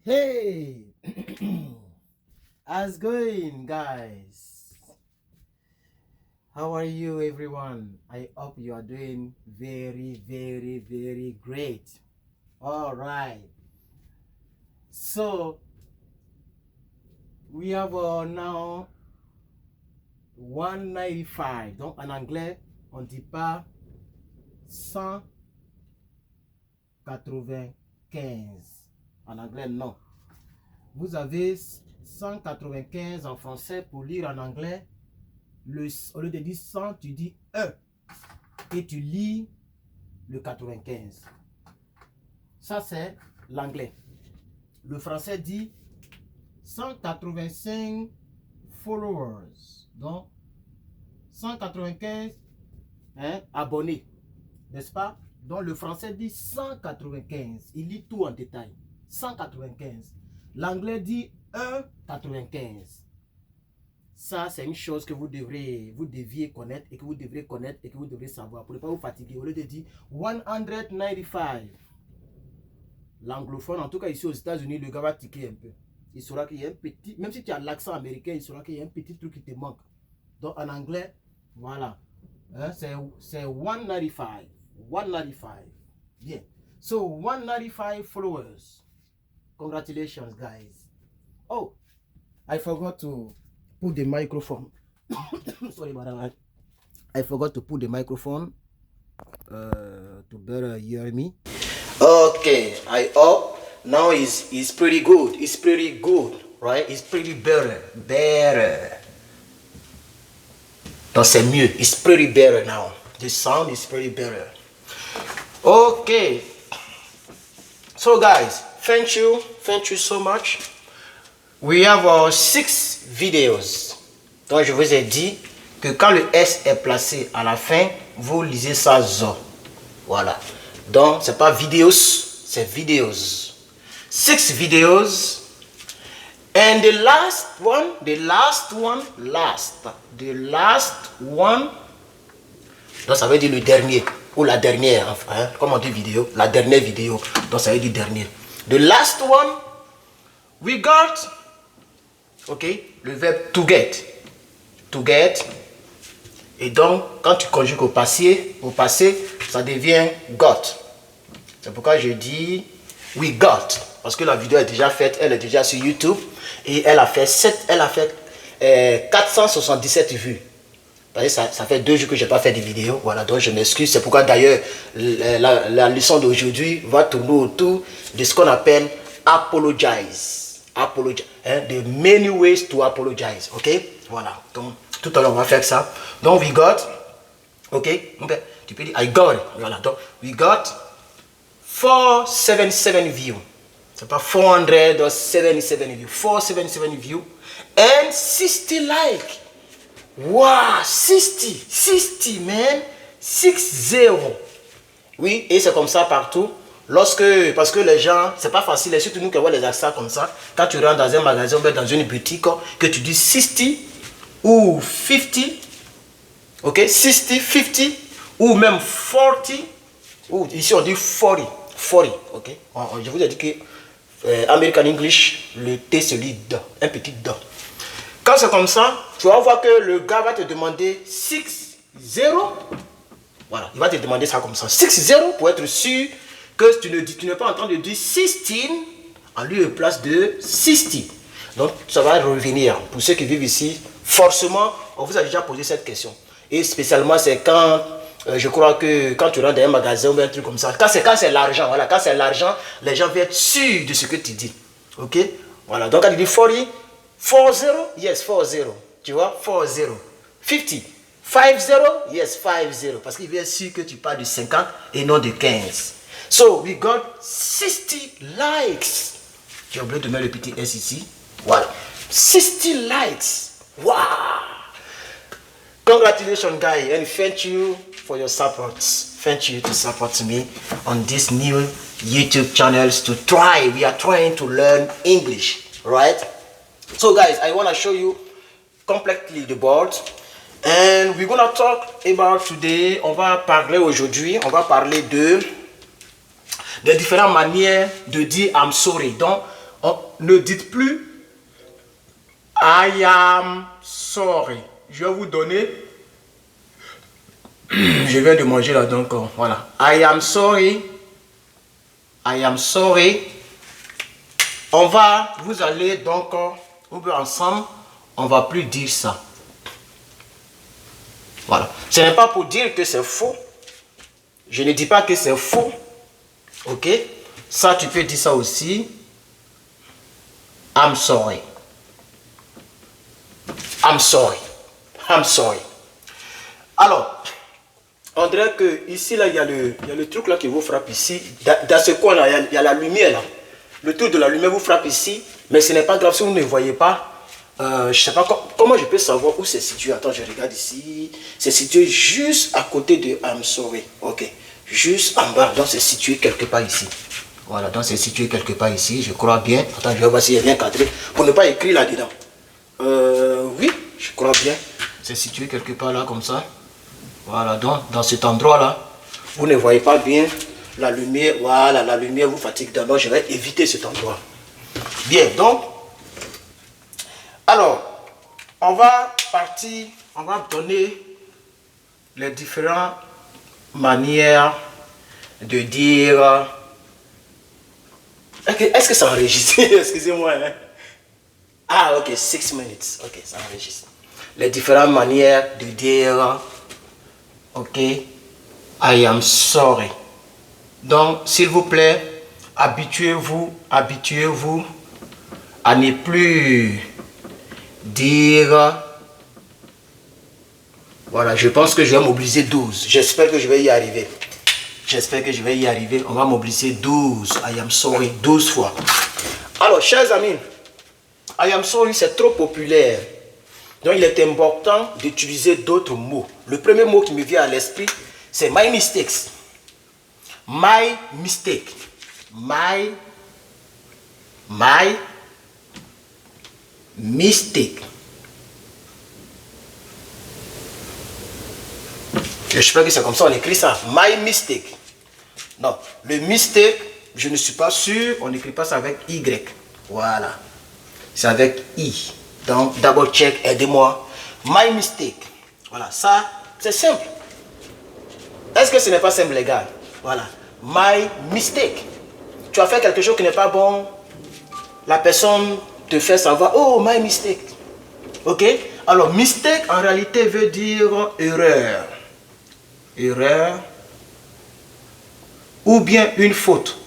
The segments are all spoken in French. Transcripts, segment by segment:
Hey, how's going, guys? How are you, everyone? I hope you are doing very great. All right. So we have now 195. Donc en anglais, on dit pas 195. En anglais, non. Vous avez 195 en français. Pour lire en anglais, au lieu de dire 100, tu dis 1 et tu lis le 95. Ça, c'est l'anglais. Le français dit 185 followers. Donc, 195 abonnés. N'est-ce pas? Donc, le français dit 195. Il lit tout en détail. 195. L'anglais dit 1,95. Ça, c'est une chose que vous deviez connaître et que vous devrez connaître et que vous devrez savoir pour ne pas vous fatiguer. Au lieu de dire 195. L'anglophone, en tout cas ici aux États-Unis, le gars va tiquer un peu. Il saura qu'il y a un petit, même si tu as l'accent américain, il saura qu'il y a un petit truc qui te manque. Donc en anglais, voilà. Hein, c'est 195. 195. Bien. So 195 followers. Congratulations, guys. Oh, I forgot to put the microphone. Sorry about that. I forgot to put the microphone to better hear me. Okay, I hope now it's pretty good. It's pretty good, right? It's pretty better. Donc c'est mieux. It's pretty better now. The sound is pretty better. Okay. So guys, thank you so much. We have 6 videos. Donc je vous ai dit que quand le S est placé à la fin, vous lisez ça zo. Voilà. Donc c'est pas videos, c'est videos. 6 videos. And the last one. Donc ça veut dire le dernier ou la dernière, hein, comme on dit vidéo, la dernière vidéo. Donc ça veut dire dernier. The last one, we got, ok, le verbe to get. To get. Et donc, quand tu conjugues au passé, ça devient got. C'est pourquoi je dis we got. Parce que la vidéo est déjà faite, elle est déjà sur YouTube. Et elle a fait 477 vues. Ça fait 2 jours que je n'ai pas fait de vidéo. Voilà, donc je m'excuse. C'est pourquoi d'ailleurs, la leçon d'aujourd'hui va tourner autour de ce qu'on appelle apologize. Apologize. Hein, the many ways to apologize. Ok? Voilà. Donc, tout à l'heure, on va faire ça. Donc, we got. Ok? Tu peux dire I got it. Voilà. Donc, we got 477 views. C'est pas 477 views. 477 views. And 60 likes. Wow, 60 man, 60. Oui, et c'est comme ça partout. Parce que les gens, c'est pas facile, et surtout nous qui avons les accents comme ça, quand tu rentres dans un magasin ou dans une boutique, que tu dis 60 ou 50, ok, 60, 50, ou même 40, ou ici on dit 40, ok. Je vous ai dit que American English, le T se lit D, un petit D. Quand c'est comme ça, tu vas voir que le gars va te demander 60. Voilà, il va te demander ça comme ça. 60 pour être sûr que tu n'es pas en train de dire 16 en lieu et place de 60. Donc ça va revenir. Pour ceux qui vivent ici, forcément, on vous a déjà posé cette question. Et spécialement, c'est quand, je crois que quand tu rentres dans un magasin ou un truc comme ça, quand c'est l'argent, voilà, quand c'est l'argent, les gens vont être sûrs de ce que tu dis. Ok? Voilà, donc quand tu dis 40, 40, yes, 40. Tu vois, 40. 50, 50, yes, 50. Parce qu'il veut être sûr que tu parles de 50 et non de 15. So, we got 60 likes. J'ai oublié de mettre le petit S ici. Voilà. 60 likes. Wow. Congratulations, guys. And thank you for your support. Thank you to support me on this new YouTube channels to try. We are trying to learn English, right? So guys, I want to show you completely the board, and we're gonna talk about today. On va parler aujourd'hui, de différentes manières de dire I'm sorry. Donc ne dites plus I am sorry. Je vais vous donner. Je viens de manger là, donc voilà. I am sorry. I am sorry. Vous allez donc, ensemble, on va plus dire ça. Voilà. Ce n'est pas pour dire que c'est faux. Je ne dis pas que c'est faux. Ok? Ça, tu peux dire ça aussi. I'm sorry. I'm sorry. I'm sorry. Alors, on dirait que ici, là, il y a le truc là qui vous frappe ici. Dans ce coin là, il y a la lumière là. Le truc de la lumière vous frappe ici. Mais ce n'est pas grave si vous ne voyez pas. Je ne sais pas comment je peux savoir où c'est situé. Attends, je regarde ici. C'est situé juste à côté de I'm sorry. Ok. Juste en bas. Donc c'est situé quelque part ici. Voilà. Donc c'est situé quelque part ici. Je crois bien. Attends, je vais voir s'il est bien cadré. Pour ne pas écrire là-dedans. Oui, je crois bien. C'est situé quelque part là comme ça. Voilà. Donc dans cet endroit là, vous ne voyez pas bien la lumière. Voilà. La lumière vous fatigue. Donc je vais éviter cet endroit. Bien. Donc. Alors, on va partir, on va donner les différentes manières de dire. Est-ce que ça enregistre? Excusez-moi. Hein? Ah, ok, 6 minutes. Ok, ça enregistre. Les différentes manières de dire. Ok, I am sorry. Donc, s'il vous plaît, habituez-vous à ne plus dire. Voilà, je pense que je vais mobiliser 12. J'espère que je vais y arriver. J'espère que je vais y arriver. On va mobiliser 12. I am sorry 12 fois. Alors, chers amis, I am sorry, c'est trop populaire. Donc, il est important d'utiliser d'autres mots. Le premier mot qui me vient à l'esprit, c'est my mistakes. My mistake. My mistake. J'espère que c'est comme ça on écrit ça. My mistake. Non, le mistake, je ne suis pas sûr, on n'écrit pas ça avec Y. Voilà. C'est avec I. Donc, double check, aidez-moi. My mistake. Voilà, ça, c'est simple. Est-ce que ce n'est pas simple, les gars? Voilà. My mistake. Tu as fait quelque chose qui n'est pas bon. La personne te fait savoir, oh, my mistake. Ok? Alors, mistake, en réalité, veut dire erreur. Erreur. Ou bien une faute.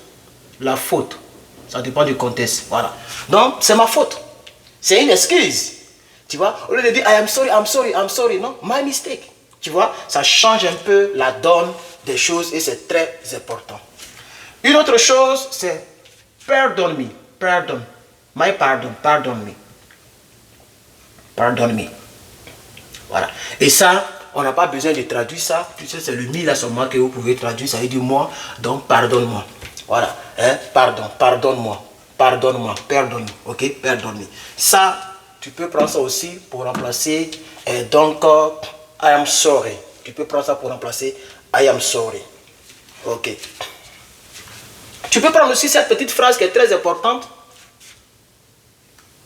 La faute. Ça dépend du contexte. Voilà. Donc, c'est ma faute. C'est une excuse. Tu vois? Au lieu de dire, I am sorry, I'm sorry, I'm sorry. Non, my mistake. Tu vois? Ça change un peu la donne des choses et c'est très important. Une autre chose, c'est pardon me. Pardon. My pardon. Pardon me. Pardon me. Voilà. Et ça, on n'a pas besoin de traduire ça. Puisque c'est le mi là seulement que vous pouvez traduire. Ça veut dire moi. Donc, pardonne-moi. Voilà. Hein? Pardon. Pardonne-moi. Pardonne-moi. Pardonne. Ok? Pardonne-moi. Ça, tu peux prendre ça aussi pour remplacer. Donc, I am sorry. Tu peux prendre ça pour remplacer I am sorry. Ok. Tu peux prendre aussi cette petite phrase qui est très importante.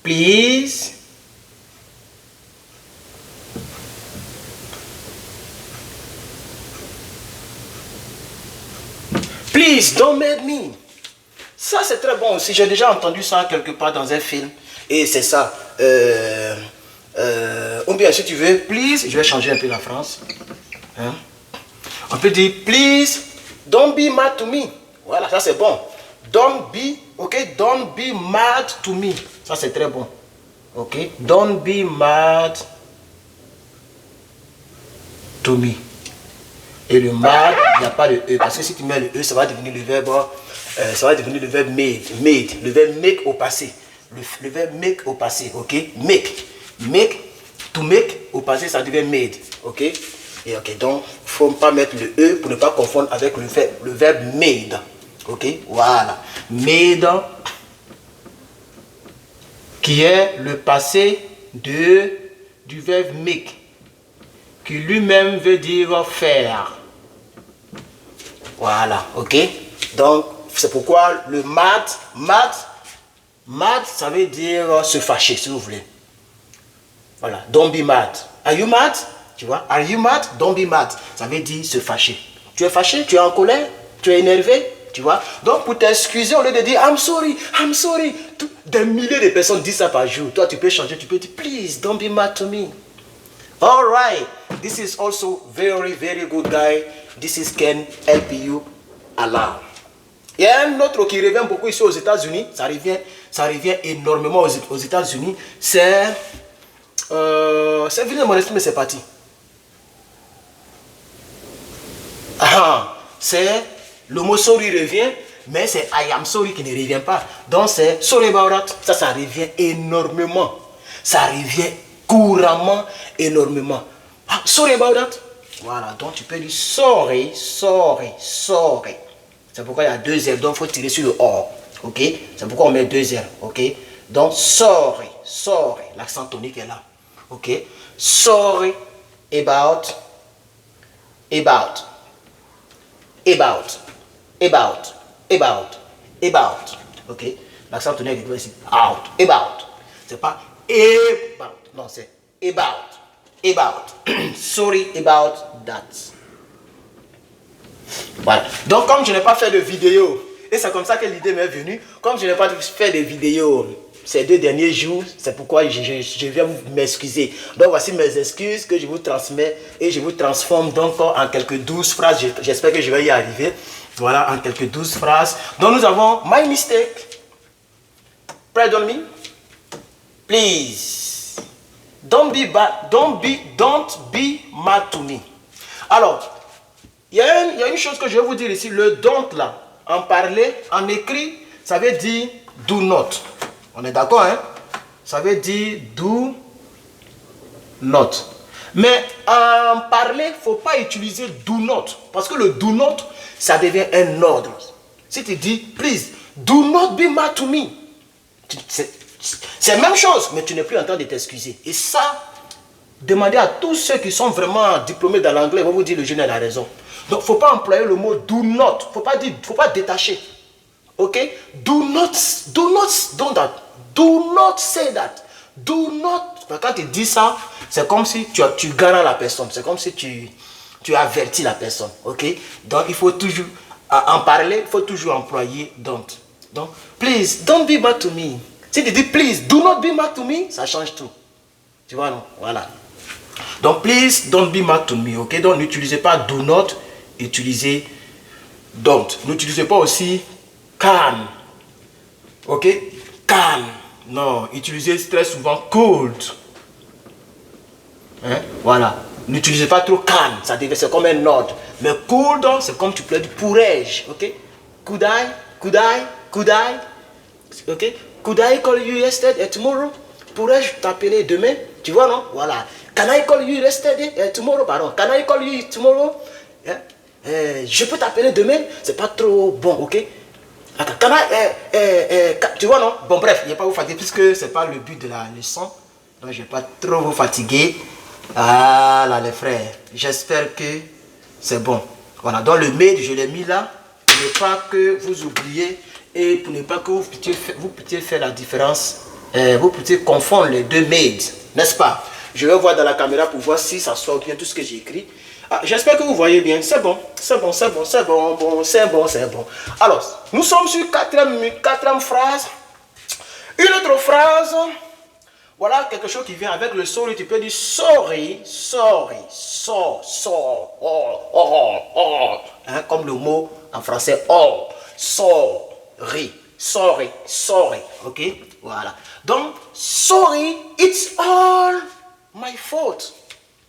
Please. Please don't make me. Ça c'est très bon aussi. J'ai déjà entendu ça quelque part dans un film. Et c'est ça. Ou bien si tu veux, please, je vais changer un peu la phrase. Hein? On peut dire, please, don't be mad to me. Voilà, ça c'est bon. Don't be, ok, don't be mad to me. Ça c'est très bon. Ok, don't be mad to me. Et le mad, il n'y a pas de E. Parce que si tu mets le E, ça va devenir le verbe, made. Le verbe make au passé. Le verbe make au passé, ok. Make, to make au passé, ça devient made, ok. Et ok, donc, il ne faut pas mettre le E pour ne pas confondre avec le verbe made, ok. Voilà, made, qui est le passé du verbe make, qui lui-même veut dire faire. Voilà, ok. Donc, c'est pourquoi le mad, Mad, ça veut dire se fâcher, si vous voulez. Voilà, don't be mad. Are you mad? Tu vois, are you mad? Don't be mad. Ça veut dire se fâcher. Tu es fâché, tu es en colère, tu es énervé, tu vois. Donc, pour t'excuser, au lieu de dire I'm sorry, des milliers de personnes disent ça par jour. Toi, tu peux changer, tu peux dire please, don't be mad to me. All right, this is also very, very good guy. This is can help you a lot. Il y a un autre qui revient beaucoup ici aux États-Unis. Ça revient énormément aux États-Unis. C'est venu de mon esprit, mais c'est parti. C'est le mot sorry revient, mais c'est I am sorry qui ne revient pas. Donc c'est sorry about that. Ça revient énormément. Ça revient couramment, énormément. Sorry about that. Voilà, donc tu peux dire sorry. C'est pourquoi il y a 2 R, donc il faut tirer sur le or. Ok? C'est pourquoi on met 2 R. Ok? Donc sorry. L'accent tonique est là. Ok? Sorry about. Ok? L'accent tonique est ici. About. C'est pas about. Non, c'est about. Sorry about that. Voilà. Donc, comme je n'ai pas fait de vidéo, et c'est comme ça que l'idée m'est venue, comme je n'ai pas fait de vidéo ces 2 derniers jours, c'est pourquoi je viens vous m'excuser. Donc, voici mes excuses que je vous transmets et je vous transforme donc en quelques 12 phrases. J'espère que je vais y arriver. Voilà, en quelques 12 phrases. Donc, nous avons my mistake. Pardon me. Please. Don't be mad to me. Alors, il y a une chose que je vais vous dire ici, le don't là, en parler, en écrit, ça veut dire do not. On est d'accord, hein? Ça veut dire do not. Mais en parler, il ne faut pas utiliser do not. Parce que le do not, ça devient un ordre. Si tu dis, please, do not be mad to me. C'est la même chose, mais tu n'es plus en train de t'excuser. Et ça, demandez à tous ceux qui sont vraiment diplômés dans l'anglais, ils vont vous dire le jeune a raison. Donc, il ne faut pas employer le mot do not. Il ne faut pas détacher. Ok? Do not that. Do not say that. Do not. Quand tu dis ça, c'est comme si tu garantis la personne. C'est comme si tu avertis la personne. Ok? Donc, il faut toujours en parler, il faut toujours employer don't. Donc, please, don't be mad to me. Si tu dis please, do not be mad to me, ça change tout. Tu vois, non? Voilà. Donc, please, don't be mad to me. Ok? Donc, n'utilisez pas do not, utilisez don't. N'utilisez pas aussi can. Ok? Can. Non, utilisez très souvent could. Hein? Voilà. N'utilisez pas trop can. C'est comme un ordre. Mais could, c'est comme tu peux dire pourrais-je. Ok? Could I? Ok? Could I call you yesterday, tomorrow? Pourrais-je t'appeler demain? Tu vois, non? Voilà. Can I call you yesterday, tomorrow? Pardon. Can I call you tomorrow? Yeah. Je peux t'appeler demain? C'est pas trop bon, ok? Attends, tu vois, non? Bon, bref, il n'y a pas vous fatiguer puisque c'est pas le but de la leçon. Donc, je ne vais pas trop vous fatiguer. Ah là, les frères. J'espère que c'est bon. Voilà. Donc, le mail, je l'ai mis là. Pour ne pas que vous oubliez et pour ne pas que vous puissiez faire la différence. Vous puissiez confondre les 2 mails. N'est-ce pas? Je vais voir dans la caméra pour voir si ça sort bien tout ce que j'ai écrit. J'espère que vous voyez bien. C'est bon. Alors, nous sommes sur 4e phrase. Une autre phrase. Voilà quelque chose qui vient avec le sorry. Tu peux dire sorry. Hein, comme le mot en français all. Sorry. Ok? Voilà. Donc, sorry, it's all my fault.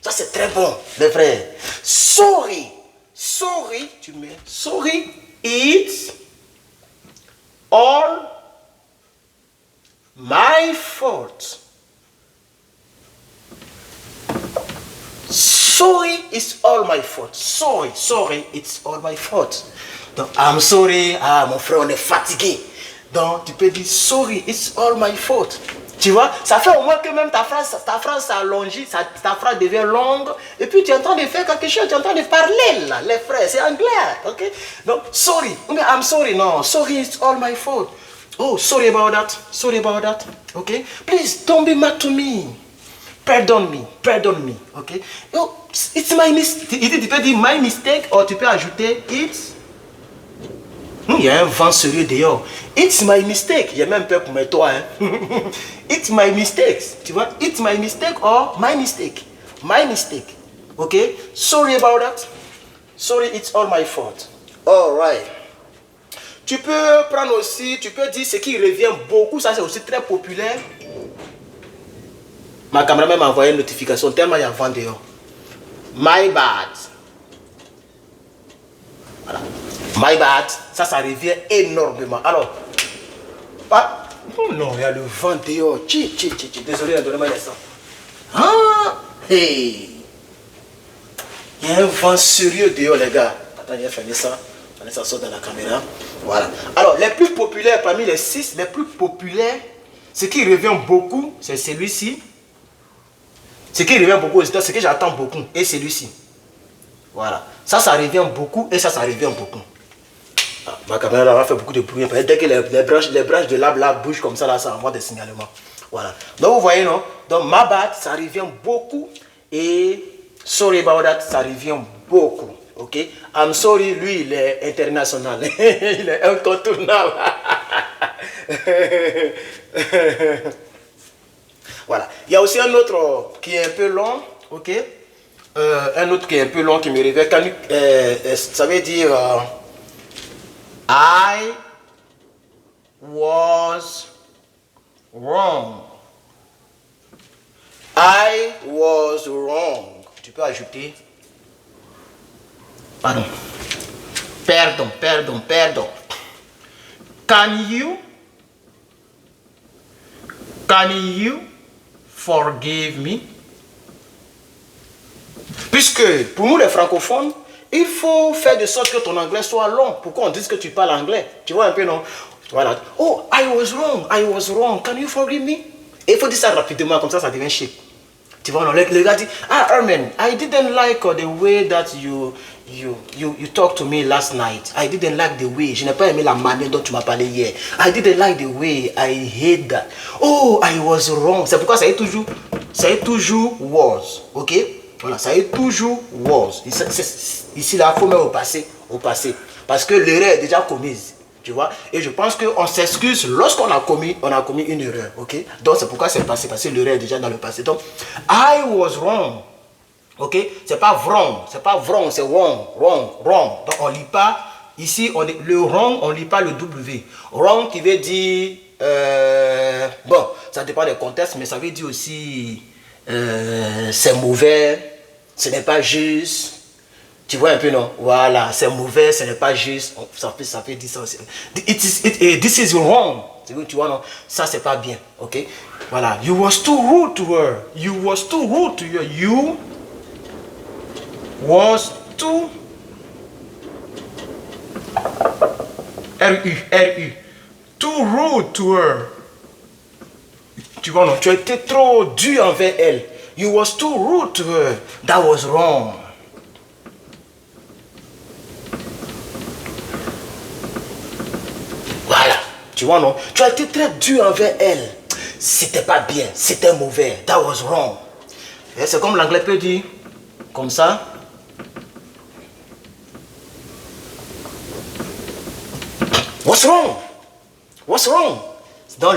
Ça, c'est très bon, les frères. Sorry, tu mets sorry, it's all my fault. Sorry, it's all my fault. Sorry, it's all my fault. Donc, I'm sorry. Mon frère, on est fatigué. Donc, tu peux dire sorry, it's all my fault. Tu vois, ça fait au moins que même ta phrase s'allonge, ta phrase devient longue, et puis tu es en train de faire quelque chose, tu es en train de parler là, les frères, c'est anglais, ok? Donc, sorry, mais I'm sorry, non, sorry, it's all my fault. Oh, sorry about that. Sorry about that. Okay? Please don't be mad to me. Pardon me. Pardon me. Okay? Oh, it's my mistake. Tu peux dire my mistake ou tu peux ajouter it's. Il y a un vent sérieux dehors. It's my mistake. Il y a même peur pour mes toits. Hein? It's my mistake. Tu vois? It's my mistake or my mistake. My mistake. Okay? Sorry about that. Sorry, it's all my fault. All right. Tu peux prendre aussi, tu peux dire ce qui revient beaucoup, ça c'est aussi très populaire. Ma caméra m'a envoyé une notification tellement il y a vent dehors. My bad. Voilà. My bad, ça revient énormément. Alors, pas. Oh non, il y a le vent dehors. Désolé, donnez-moi les sons. Ah, hey. Il y a un vent sérieux dehors, les gars. Attends, j'ai fermé ça. Ça sort dans la caméra. Voilà. Alors, les plus populaires parmi les 6, les plus populaires, ce qui revient beaucoup, c'est celui-ci. Ce qui revient beaucoup, c'est ce que j'attends beaucoup, et celui-ci. Voilà. Ça revient beaucoup, et ça revient beaucoup. Ah, ma caméra là, va faire beaucoup de bruit. Dès que les branches de l'arbre là bougent comme ça, là, ça envoie des signalements. Voilà. Donc, vous voyez, non? Donc, my bad, ça revient beaucoup, et sorry about that, ça revient beaucoup. Ok, I'm sorry, lui il est international, il est incontournable. Voilà, il y a aussi un autre qui est un peu long, ok, un autre qui est un peu long qui me réveille. Ça veut dire I was wrong. I was wrong. Tu peux ajouter. Pardon. Pardon. Can you forgive me? Puisque pour nous les francophones, il faut faire de sorte que ton anglais soit long. Pourquoi on dit que tu parles anglais? Tu vois un peu, non? Voilà. Oh, I was wrong. Can you forgive me? Et il faut dire ça rapidement, comme ça devient chic. Tu vois, non, le gars dit, Herman, I didn't like the way that you talked to me last night. I didn't like the way. Je n'ai pas aimé la manière dont tu m'as parlé hier. I didn't like the way. I hate that. Oh, I was wrong. C'est pourquoi ça est toujours was. Ok? Voilà, ça est toujours was. Ici, là, il faut mettre au passé. Parce que l'erreur est déjà commise. Tu vois, et je pense qu'on s'excuse lorsqu'on a commis une erreur, ok? Donc c'est pourquoi c'est passé, parce que l'erreur est déjà dans le passé. Donc, I was wrong, ok? C'est pas wrong, c'est wrong. Donc on lit pas, ici, le wrong, on lit pas le W. Wrong qui veut dire, bon, ça dépend des contextes, mais ça veut dire aussi, c'est mauvais, ce n'est pas juste. Tu vois un peu, non? Voilà, c'est mauvais, ce n'est pas juste. Ça peut dire ça aussi. This is wrong. Tu vois, non? Ça, c'est pas bien. Ok? Voilà. You was too rude to her. You was too rude to her. You was too. R-U. Too rude to her. Tu vois, non? Tu as été trop dur envers elle. You was too rude to her. That was wrong. Voilà, tu vois, non? Tu as été très dur envers elle. C'était pas bien, c'était mauvais. That was wrong. C'est comme l'anglais peut dire, comme ça. What's wrong? What's wrong? Dans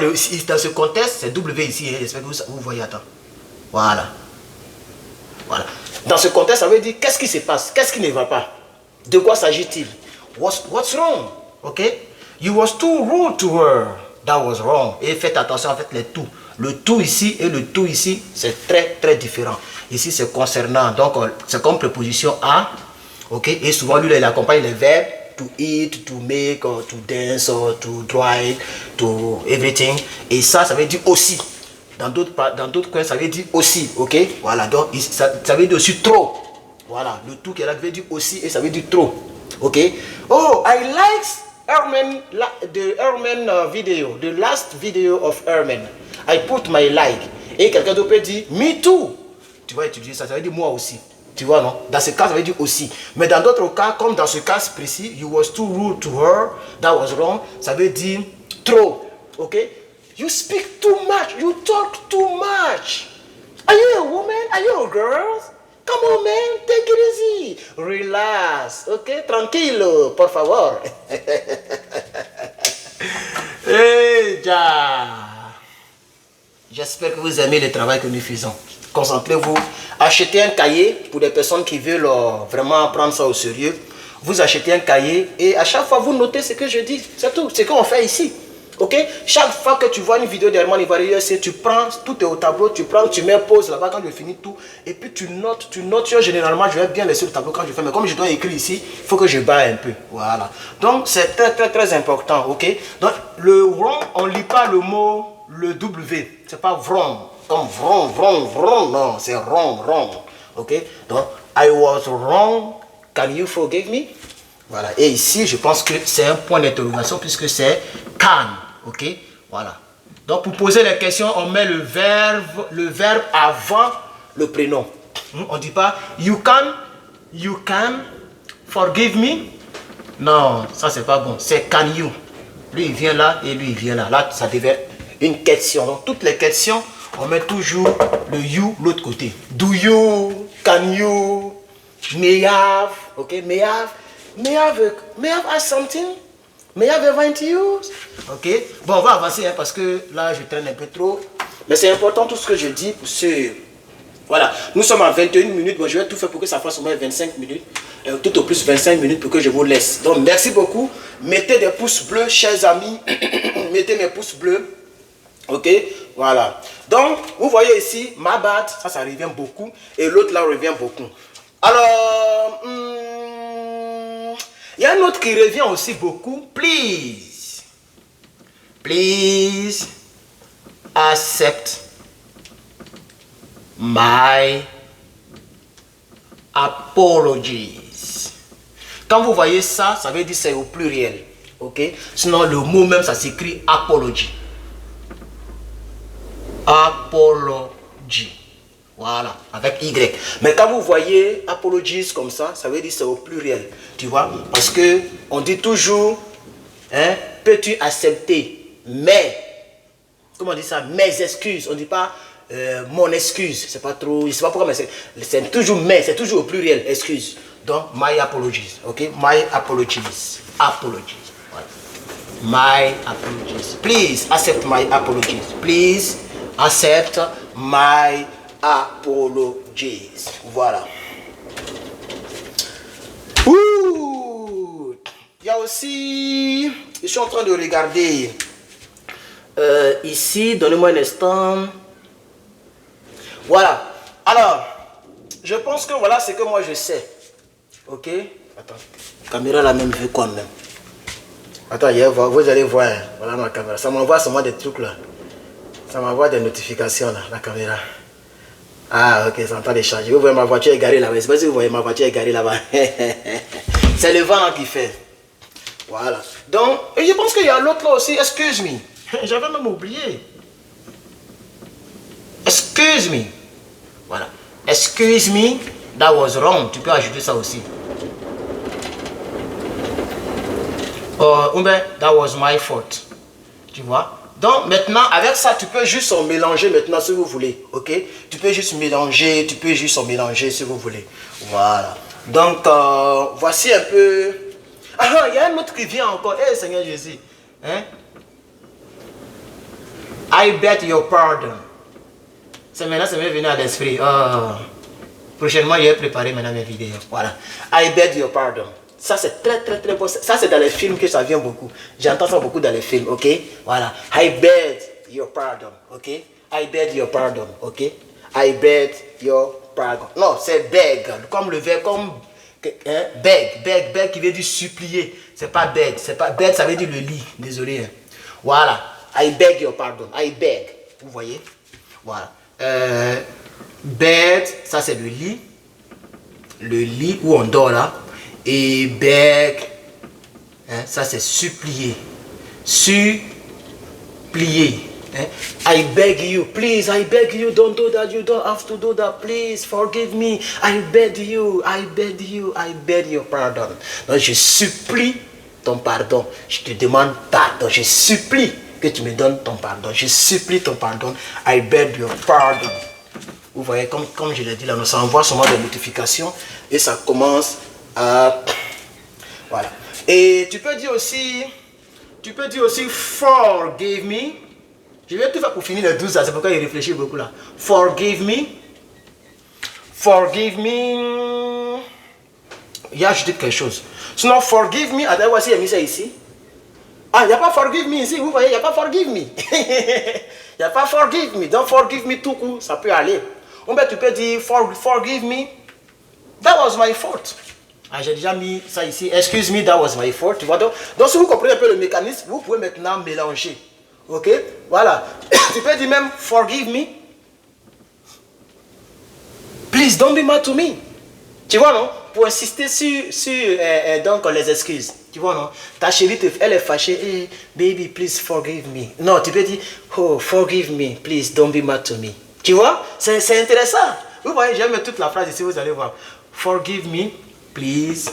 ce contexte, c'est W ici. J'espère que vous voyez, attends. Voilà. Dans ce contexte, ça veut dire qu'est-ce qui se passe? Qu'est-ce qui ne va pas? De quoi s'agit-il? What's wrong? Ok? You was too rude to her. That was wrong. Et faites attention, en fait, les tout. Le tout ici et le tout ici, c'est très, très différent. Ici, c'est concernant. Donc, c'est comme préposition à. Ok? Et souvent, lui, il accompagne les verbes. To eat, to make, or to dance, or to drive, to everything. Et ça veut dire aussi. Dans d'autres coins, ça veut dire aussi. Ok? Voilà. Donc, ça veut dire aussi trop. Voilà. Le tout qui est là veut dire aussi et ça veut dire trop. Ok? Oh, I like Herman, the Herman video, the last video of Herman. I put my like. Et quelqu'un d'autre peut dire, me too. Tu vas utiliser ça, ça veut dire moi aussi. Tu vois, non? Dans ce cas, ça veut dire aussi. Mais dans d'autres cas, comme dans ce cas précis, you was too rude to her, that was wrong, ça veut dire trop. okay? You speak too much. You talk too much. Are you a woman? Are you a girl? Come on, man. Take it easy. Relax. Okay? Tranquilo, por favor. Hey, ja. J'espère que vous aimez le travail que nous faisons. Concentrez-vous. Achetez un cahier pour des personnes qui veulent vraiment prendre ça au sérieux. Vous achetez un cahier et à chaque fois vous notez ce que je dis. C'est tout. C'est ce qu'on fait ici. Ok? Chaque fois que tu vois une vidéo d'Herman Ivoirieux, tu prends, tout est au tableau, tu prends, tu mets pause là-bas quand je finis tout. Et puis tu notes. Généralement, je vais bien laisser le tableau quand je fais. Mais comme je dois écrire ici, il faut que je baille un peu. Voilà. Donc c'est très important. Ok? Donc le wrong, on ne lit pas le mot, le W. C'est pas wrong. Comme wrong. Non, c'est wrong. Ok? Donc, I was wrong. Can you forgive me? Voilà. Et ici, je pense que c'est un point d'interrogation puisque c'est can. Ok? Voilà. Donc, pour poser les questions, on met le verbe avant le prénom. On ne dit pas you can forgive me. Non, ça c'est pas bon. C'est can you. Lui, il vient là et lui, il vient là. Là, ça devait être une question. Donc, toutes les questions, on met toujours le you l'autre côté. Do you? Can you? May have? Ok? May have asked something? May have ever used? Ok? Bon, on va avancer hein, parce que là, je traîne un peu trop. Mais c'est important tout ce que je dis pour ceux... Voilà. Nous sommes à 21 minutes. Bon, je vais tout faire pour que ça fasse au moins 25 minutes. Tout au plus 25 minutes pour que je vous laisse. Donc, merci beaucoup. Mettez des pouces bleus, chers amis. Mettez mes pouces bleus. Ok? Voilà. Donc, vous voyez ici, my bad. Ça revient beaucoup. Et l'autre là revient beaucoup. Alors... il y a un autre qui revient aussi beaucoup. Please accept my apologies. Quand vous voyez ça, ça veut dire c'est au pluriel. Ok? Sinon, le mot même, ça s'écrit apology. Apology. Voilà, avec Y. Mais quand vous voyez apologies comme ça, ça veut dire c'est au pluriel. Tu vois? Parce que on dit toujours, hein, peux-tu accepter comment on dit ça? Mes excuses. On ne dit pas mon excuse. C'est pas trop, je sais pas pourquoi, mais c'est toujours c'est toujours au pluriel, excuse. Donc, my apologies. Ok? My apologies. Apologies. Voilà. My apologies. Please accept my apologies. Please accept my apologies. Voilà. Ouh. Il y a aussi... Je suis en train de regarder ici. Donnez-moi un instant. Voilà. Alors, je pense que voilà ce que moi je sais. Ok? Attends. La caméra la même vue quand même. Attends, vous allez voir. Voilà ma caméra. Ça m'envoie seulement des trucs là. Ça m'envoie des notifications là, la caméra. Ah, ok, ça entend les charger. Vous voyez ma voiture est garée là-bas. Je ne sais pas si vous voyez ma voiture est garée là-bas. C'est le vent qui fait. Voilà. Donc, et je pense qu'il y a l'autre là aussi. Excuse me. J'avais même oublié. Excuse me. Voilà. Excuse me. That was wrong. Tu peux ajouter ça aussi. That was my fault. Tu vois? Donc maintenant, avec ça, tu peux juste en mélanger maintenant si vous voulez. Ok? Tu peux juste mélanger, si vous voulez. Voilà. Donc, voici un peu... Ah, il y a un autre qui vient encore. Eh, Seigneur Jésus. Hein? I beg your pardon. C'est maintenant, ça m'est venu à l'esprit. Prochainement, je vais préparer maintenant mes vidéos. Voilà. I beg your pardon. Ça, c'est très beau. Ça, c'est dans les films que ça vient beaucoup. J'entends ça beaucoup dans les films, ok? Voilà. I beg your pardon, ok? I beg your pardon, ok? I beg your pardon. Non, c'est beg. Comme le verbe, comme... Hein? Beg qui veut dire supplier. C'est pas beg. Beg, ça veut dire le lit. Désolé. Hein? Voilà. I beg your pardon. I beg. Vous voyez? Voilà. Bed, ça c'est le lit. Le lit où on dort là. Et beg, hein, ça c'est supplier. Supplier. Hein? I beg you, please, I beg you, don't do that, you don't have to do that, please, forgive me. I beg you, I beg your pardon. Donc je supplie ton pardon. Je te demande pardon, je supplie. que tu me donnes ton pardon. Je supplie ton pardon. I beg your pardon. Vous voyez, comme je l'ai dit là, ça envoie seulement des notifications et ça commence à... Voilà. Et tu peux dire aussi forgive me. Je vais tout faire pour finir le 12 là, c'est pourquoi il réfléchit beaucoup là. Forgive me. Forgive me. Il a ajouté quelque chose. Sinon, forgive me, attends, voici, il a mis ça ici. Ah, il n'y a pas forgive me ici, vous voyez, il n'y a pas forgive me. Il n'y a pas forgive me. Donc, forgive me tout court, ça peut aller. Ou bien tu peux dire forgive me. That was my fault. Ah, j'ai déjà mis ça ici. Excuse me, that was my fault. Tu vois, donc si vous comprenez un peu le mécanisme, vous pouvez maintenant mélanger. Ok? Voilà. Tu peux dire même forgive me. Please don't be mad to me. Tu vois, non? Pour insister sur donc les excuses. Tu vois, non? Ta chérie, elle est fâchée. Hey, baby, please forgive me. Non, tu peux dire, oh, forgive me. Please don't be mad to me. Tu vois? C'est intéressant. Vous voyez, j'aime toute la phrase ici, vous allez voir. Forgive me, please.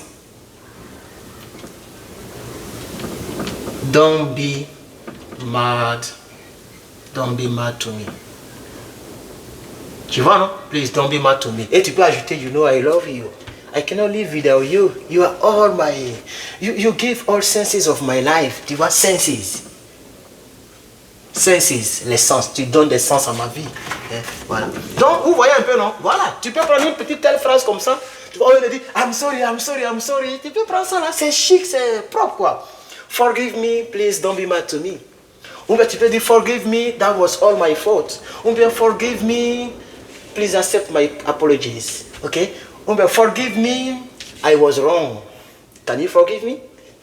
Don't be mad. Don't be mad to me. Tu vois, non? Please don't be mad to me. Et tu peux ajouter, you know I love you. I cannot live without you. You are all my... You give all senses of my life. Tu vois, senses. Senses, les sens. Tu donnes des sens à ma vie. Voilà. Donc, vous voyez un peu, non? Voilà. Tu peux prendre une petite telle phrase comme ça. Tu vas lui dire, I'm sorry, I'm sorry, I'm sorry. Tu peux prendre ça là. C'est chic, c'est propre, quoi. Forgive me, please don't be mad to me. Ou bien tu peux dire, forgive me, that was all my fault. Ou bien, forgive me, please accept my apologies. Ok? Ou bien, forgive me, I was wrong. Can you forgive me?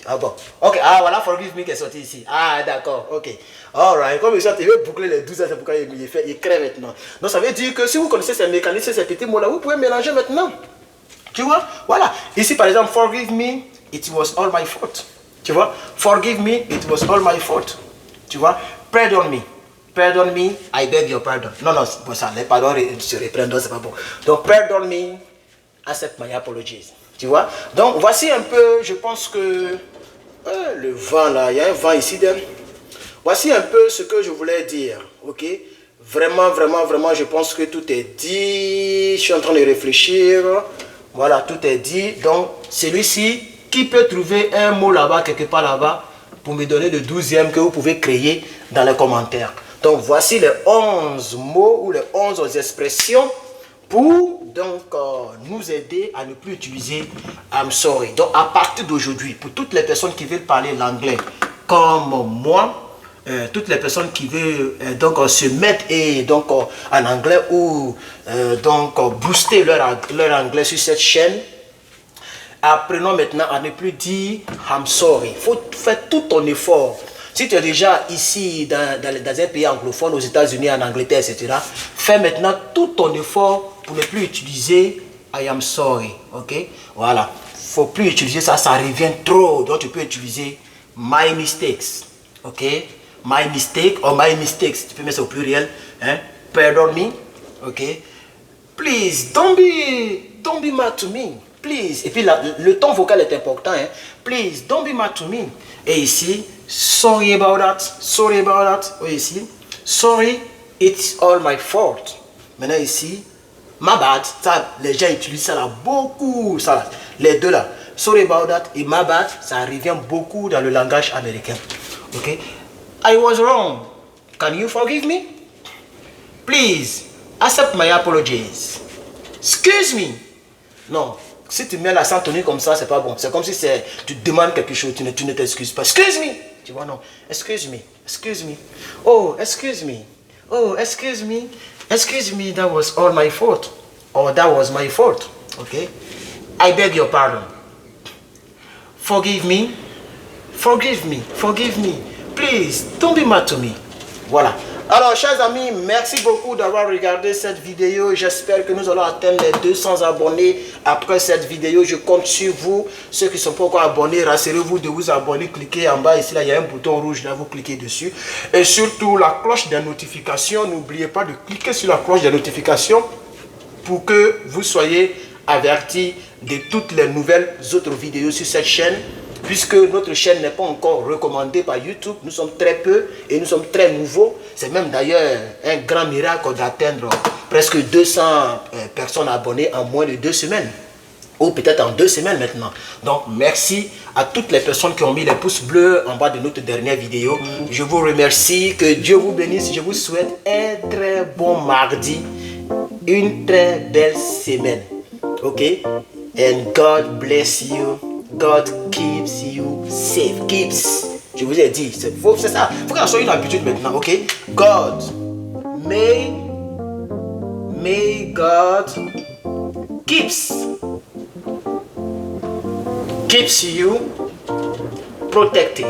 Ah bon. Ok, ah voilà, forgive me qui est sorti ici. Ah d'accord, ok. Alright, comme il veut boucler les 12 ans, c'est pourquoi il crée maintenant. Donc ça veut dire que si vous connaissez ces mécanismes, ces petits mots-là, vous pouvez mélanger maintenant. Tu vois? Voilà. Ici par exemple, forgive me, it was all my fault. Tu vois? Forgive me, it was all my fault. Tu vois? Pardon me. Pardon me, I beg your pardon. Non, non, c'est pour ça, les pardons se reprennent, c'est pas bon. Donc, pardon me, accept my apologies. Tu vois? Donc, voici un peu, je pense que... le vent là, il y a un vent ici. Voici un peu ce que je voulais dire. Ok? Vraiment, vraiment, vraiment, je pense que tout est dit. Je suis en train de réfléchir. Voilà, tout est dit. Donc, celui-ci, qui peut trouver un mot là-bas, quelque part là-bas, pour me donner le 12e que vous pouvez créer dans les commentaires. Donc, voici les 11 mots ou les 11 expressions pour donc nous aider à ne plus utiliser I'm sorry. Donc, à partir d'aujourd'hui, pour toutes les personnes qui veulent parler l'anglais comme moi, toutes les personnes qui veulent donc se mettre donc en anglais ou donc booster leur anglais sur cette chaîne, apprenons maintenant à ne plus dire I'm sorry. Il faut faire tout ton effort. Si tu es déjà ici dans un pays anglophone, aux États-Unis, en Angleterre, etc., fais maintenant tout ton effort pour ne plus utiliser I am sorry. Ok? Voilà. Il ne faut plus utiliser ça, ça revient trop. Donc tu peux utiliser my mistakes. Ok? My mistake or my mistakes. Tu peux mettre ça au pluriel. Hein? Pardon me. Ok? Please, don't be mad to me. Please. Et puis le ton vocal est important. Hein? Please, don't be mad to me. Et ici, sorry about that. Sorry about that. Oui, ici. Sorry, it's all my fault. Maintenant ici, my bad. Ça, les gens utilisent ça là beaucoup. Ça, là, les deux là. Sorry about that et my bad, ça revient beaucoup dans le langage américain. Ok? I was wrong. Can you forgive me? Please, accept my apologies. Excuse me. Non. Si tu mets l'accent tonique comme ça, c'est pas bon. C'est comme si tu demandes quelque chose, tu ne t'excuses pas. Excuse me. Tu vois, non. Excuse me. Excuse me. Oh, excuse me. Oh, excuse me. Excuse me, that was all my fault. Or that was my fault. Okay? I beg your pardon. Forgive me. Forgive me. Forgive me. Please, don't be mad to me. Voilà. Alors, chers amis, merci beaucoup d'avoir regardé cette vidéo. J'espère que nous allons atteindre les 200 abonnés après cette vidéo. Je compte sur vous. Ceux qui ne sont pas encore abonnés, rassurez-vous de vous abonner. Cliquez en bas. Ici, là, il y a un bouton rouge. Là, vous cliquez dessus. Et surtout, la cloche des notifications. N'oubliez pas de cliquer sur la cloche des notifications pour que vous soyez avertis de toutes les nouvelles autres vidéos sur cette chaîne. puisque notre chaîne n'est pas encore recommandée par YouTube. Nous sommes très peu et nous sommes très nouveaux. C'est même d'ailleurs un grand miracle d'atteindre presque 200 personnes abonnées en moins de 2 semaines. Ou peut-être en 2 semaines maintenant. Donc, merci à toutes les personnes qui ont mis les pouces bleus en bas de notre dernière vidéo. Je vous remercie. Que Dieu vous bénisse. Je vous souhaite un très bon mardi. Une très belle semaine. Ok? And God bless you. God keeps you safe. Keeps. Je vous ai dit. C'est ça. Il faut que ça soit une habitude maintenant. Ok? God. May God keeps you protected.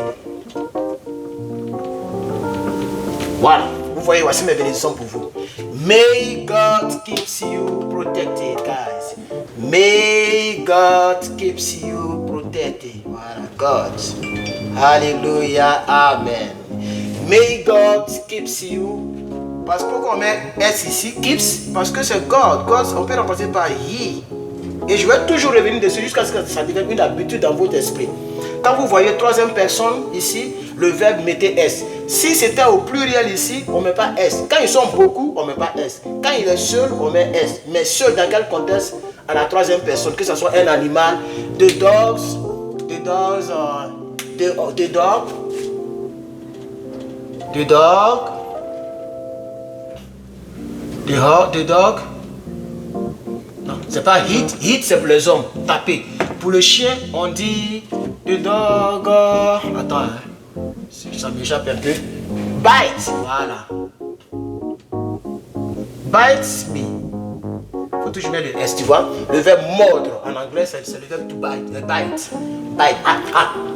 Voilà. Vous voyez, voici mes bénédictions pour vous. May God keeps you protected, guys. May God keeps you protected. Voilà, God. Hallelujah, amen. May God keeps you. Parce que pourquoi on met S ici, keeps, parce que c'est God. God, on peut remplacer par He. Et je vais toujours revenir dessus jusqu'à ce que ça devienne une habitude dans votre esprit. Quand vous voyez troisième personne ici, le verbe mettez S. Si c'était au pluriel ici, on ne met pas S. Quand ils sont beaucoup, on ne met pas S. Quand il est seul, on met S. Mais seul dans quel contexte? À la troisième personne, que ce soit un animal, the dog, non, c'est pas hit. Hit, c'est pour les hommes. Taper. Pour le chien, on dit the dog. Attends, hein. Ça m'échappe un peu. Bite. Voilà. Bite me. Faut toujours mettre le S, tu vois. Le verbe mordre en anglais, c'est le verbe to bite. Bite. Bite.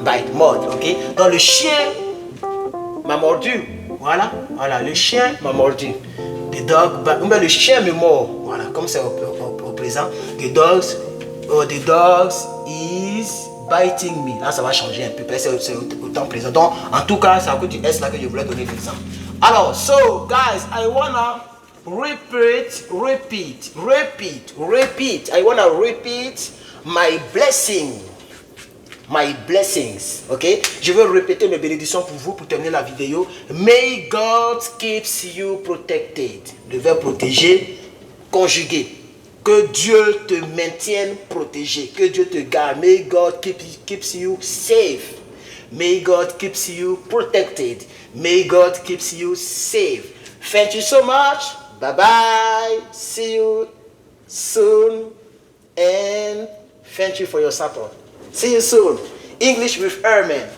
Bite. Mordre. Ok. Donc le chien m'a mordu. Voilà. Le chien m'a mordu. The dog. Le chien me mord. Voilà. Comme c'est au présent. The dogs is biting me. Là, ça va changer un peu. C'est au temps présent. Donc, en tout cas, c'est à cause du S là que je voulais donner l'exemple. Alors, so, guys, I wanna repeat. I wanna repeat my blessings. Ok? Je vais répéter mes bénédictions pour vous pour terminer la vidéo. May God keeps you protected. Le verbe protéger, conjugué. Que Dieu te maintienne protégé. Que Dieu te garde. May God keeps you safe. May God keeps you protected. May God keeps you safe. Thank you so much. Bye bye. See you soon. And thank you for your support. See you soon. English with Herman.